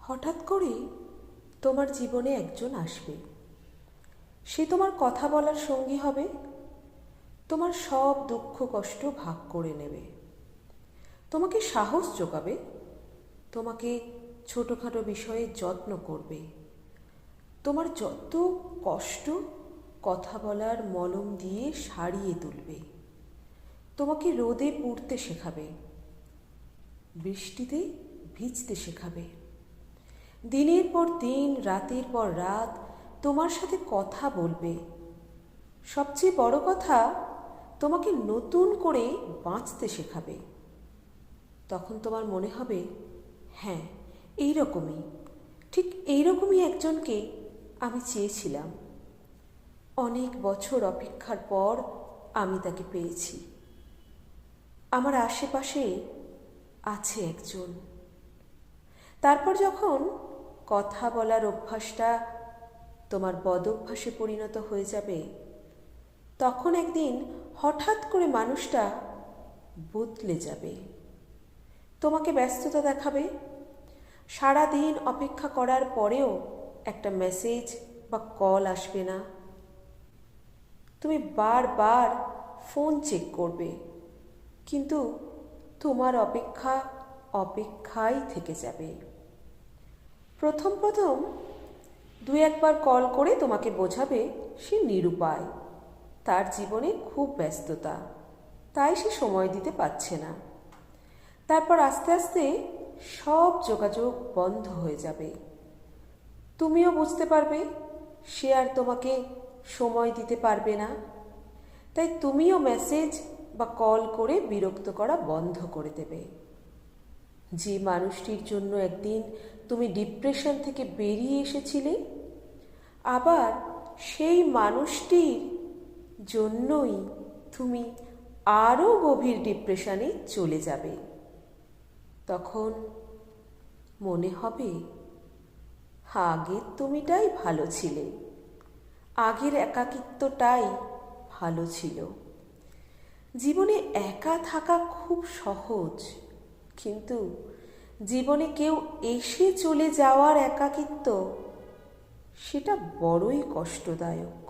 হঠাৎ করে তোমার জীবনে একজন আসবে। সে তোমার কথা বলার সঙ্গী হবে, তোমার সব দুঃখ কষ্ট ভাগ করে নেবে, তোমাকে সাহস যোগাবে, তোমাকে ছোটোখাটো বিষয়ে যত্ন করবে, তোমার যত কষ্ট কথা বলার মলম দিয়ে সারিয়ে তুলবে, তোমাকে রোদে পুড়তে শেখাবে, বৃষ্টিতে ভিজতে শেখাবে, দিনের পর দিন রাতের পর রাত তোমার সাথে কথা বলবে। সবচেয়ে বড় কথা, তোমাকে নতুন করে বাঁচতে শেখাবে। তখন তোমার মনে হবে, হ্যাঁ, এইরকমই, ঠিক এইরকমই একজনকে আমি চেয়েছিলাম। অনেক বছর অপেক্ষার পর আমি তাকে পেয়েছি। আমার আশেপাশে আছে একজন। তারপর যখন কথা বলার অভ্যাসটা তোমার বদঅভ্যাসে পরিণত হয়ে যাবে, তখন একদিন হঠাৎ করে মানুষটা বদলে যাবে। তোমাকে ব্যস্ততা দেখাবে। সারা দিন অপেক্ষা করার পরেও একটা মেসেজ বা কল আসবে না। তুমি বারবার ফোন চেক করবে, কিন্তু তোমার অপেক্ষা অপেক্ষাই থেকে যাবে। প্রথম প্রথম দু একবার কল করে তোমাকে বোঝাবে সে নিরুপায়, তার জীবনে খুব ব্যস্ততা, তাই সে সময় দিতে পারছে না। তারপর আস্তে আস্তে সব যোগাযোগ বন্ধ হয়ে যাবে। তুমিও বুঝতে পারবে সে আর তোমাকে সময় দিতে পারবে না, তাই তুমিও মেসেজ বা কল করে বিরক্ত করা বন্ধ করে দেবে। যে মানুষটির জন্য একদিন তুমি ডিপ্রেশন থেকে বেরিয়ে এসেছিলে, আবার সেই মানুষটির জন্যই তুমি আরও গভীর ডিপ্রেশনে চলে যাবে। তখন মনে হবে, আগের তুমিটাই ভালো ছিলে, আগের একাকিত্বটাই ভালো ছিল। জীবনে একা থাকা খুব সহজ, কিন্তু জীবনে কেউ এসে চলে যাওয়ার একাকিত্ব, সেটা বড়ই কষ্টদায়ক।